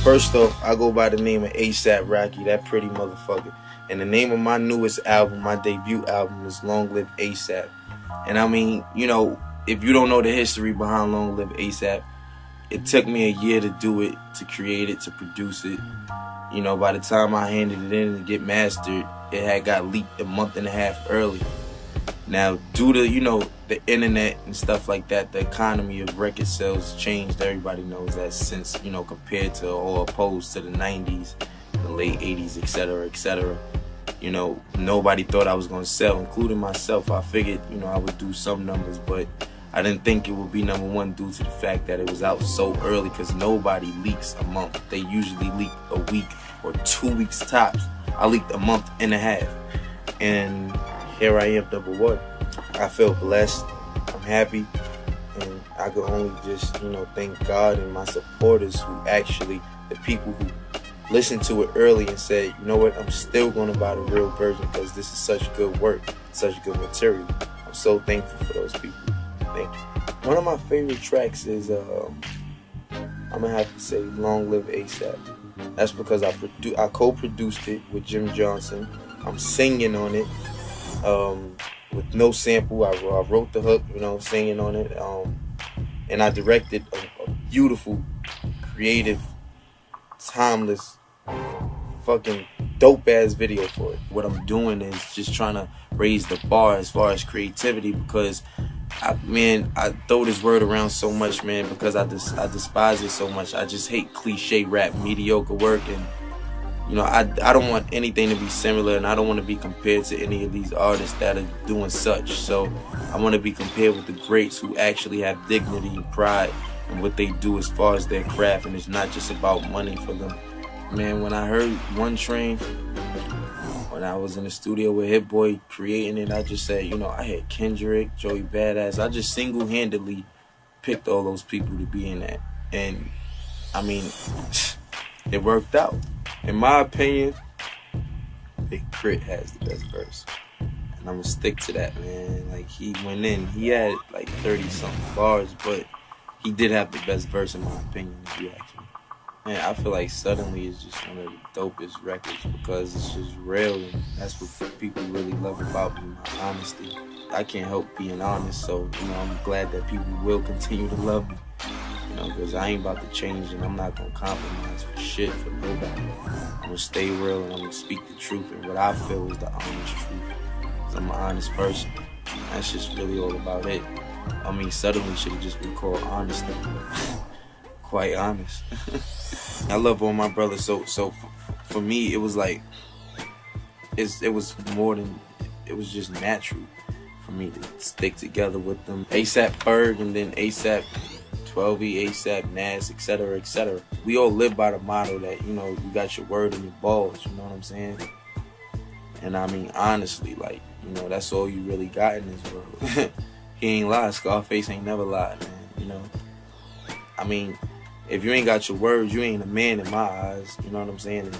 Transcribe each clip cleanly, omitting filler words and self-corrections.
First off, I go by the name of ASAP Rocky, that pretty motherfucker. And the name of my newest album, my debut album, is Long Live ASAP. And I mean, if you don't know the history behind Long Live ASAP, it took me a year to do it, to create it, to produce it. By the time I handed it in to get mastered, it had got leaked a month and a half early. Now, due to, the internet and stuff like that, the economy of record sales changed. Everybody knows that since, compared to or opposed to the 90s, the late 80s, etc., etc. Nobody thought I was going to sell, including myself. I figured, I would do some numbers, but I didn't think it would be number one due to the fact that it was out so early, because nobody leaks a month. They usually leak a week or 2 weeks tops. I leaked a month and a half. And here I am, number one. I feel blessed. I'm happy. And I could only just, thank God and my supporters who actually, the people who listened to it early and said, you know what, I'm still going to buy the real version because this is such good work, such good material. I'm so thankful for those people. Thank you. One of my favorite tracks is, I'm going to have to say Long Live ASAP. That's because I co-produced it with Jim Johnson. I'm singing on it with no sample. I wrote the hook, singing on it. And I directed a beautiful, creative, timeless, fucking dope-ass video for it. What I'm doing is just trying to raise the bar as far as creativity, because I throw this word around so much, man, because I despise it so much. I just hate cliche rap, mediocre work, and I don't want anything to be similar, and I don't want to be compared to any of these artists that are doing such. So I want to be compared with the greats who actually have dignity and pride in what they do as far as their craft, and it's not just about money for them. Man, when I heard One Train, when I was in the studio with Hit Boy creating it, I just said, I had Kendrick, Joey Badass. I just single-handedly picked all those people to be in that. And, I mean, it worked out. In my opinion, Big Crit has the best verse. And I'm going to stick to that, man. Like, he went in. He had, 30-something bars, but he did have the best verse, in my opinion, if you ask me. Man, I feel like Suddenly is just one of the dopest records because it's just real, and that's what people really love about me, my honesty. I can't help being honest, so, I'm glad that people will continue to love me, because I ain't about to change, and I'm not going to compromise for shit for nobody. I'm going to stay real, and I'm going to speak the truth and what I feel is the honest truth, because I'm an honest person. That's just really all about it. I mean, Suddenly should have just been called Honesty. Quite honest. I love all my brothers, so for me it was like it was more than, it was just natural for me to stick together with them. ASAP Ferg, and then ASAP 12E, ASAP Nas, etc., etc. We all live by the motto that you got your word and your balls, you know what I'm saying? And I mean, honestly, that's all you really got in this world. He ain't lied. Scarface ain't never lied, man. I mean, if you ain't got your words, you ain't a man in my eyes. You know what I'm saying? And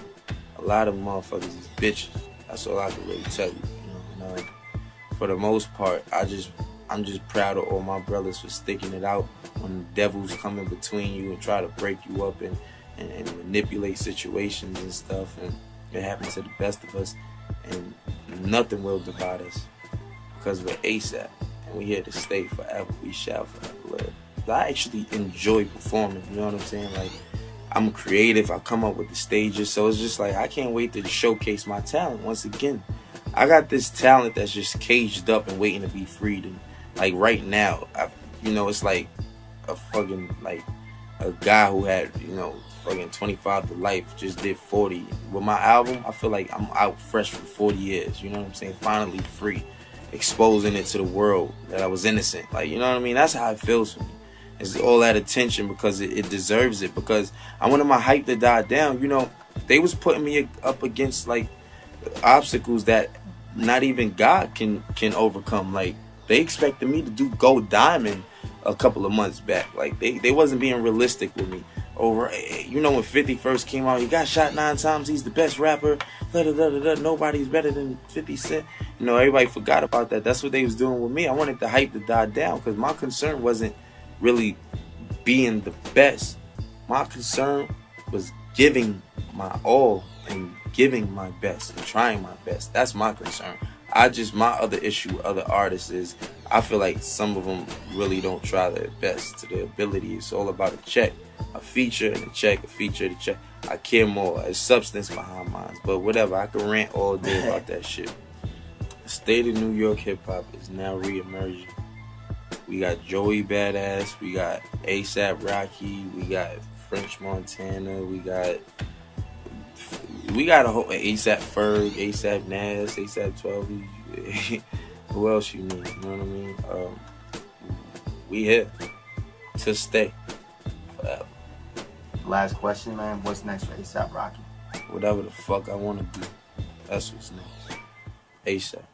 a lot of motherfuckers is bitches. That's all I can really tell you. And, for the most part, I'm just proud of all my brothers for sticking it out when the devils come in between you and try to break you up and manipulate situations and stuff. And it happens to the best of us. And nothing will divide us because we're ASAP. And we're here to stay forever. We shall forever live. I actually enjoy performing, you know what I'm saying? I'm creative, I come up with the stages, so it's just I can't wait to showcase my talent once again. I got this talent that's just caged up and waiting to be freed, and right now, it's like a fucking, a guy who had, fucking 25 to life just did 40. With my album, I feel like I'm out fresh for 40 years, you know what I'm saying? Finally free, exposing it to the world that I was innocent, you know what I mean? That's how it feels for me. It's all that attention because it deserves it. Because I wanted my hype to die down. They was putting me up against obstacles that not even God can overcome. They expected me to do gold diamond a couple of months back. They wasn't being realistic with me. When 50 first came out, he got shot 9 times. He's the best rapper. Nobody's better than 50 Cent. Everybody forgot about that. That's what they was doing with me. I wanted the hype to die down because my concern wasn't really being the best. My concern was giving my all and giving my best and trying my best. That's my concern. My other issue with other artists is I feel like some of them really don't try their best to their ability. It's all about a check, a feature and a check, a feature and a check. I care more. There's substance behind mine. But whatever, I can rant all day about that shit. The state of New York hip hop is now re-emerging. We got Joey Badass, we got ASAP Rocky, we got French Montana, we got a whole ASAP Ferg, ASAP Nas, ASAP 12. Who else you need? You know what I mean? We here to stay forever. Last question, man. What's next for ASAP Rocky? Whatever the fuck I want to do, that's what's next. ASAP.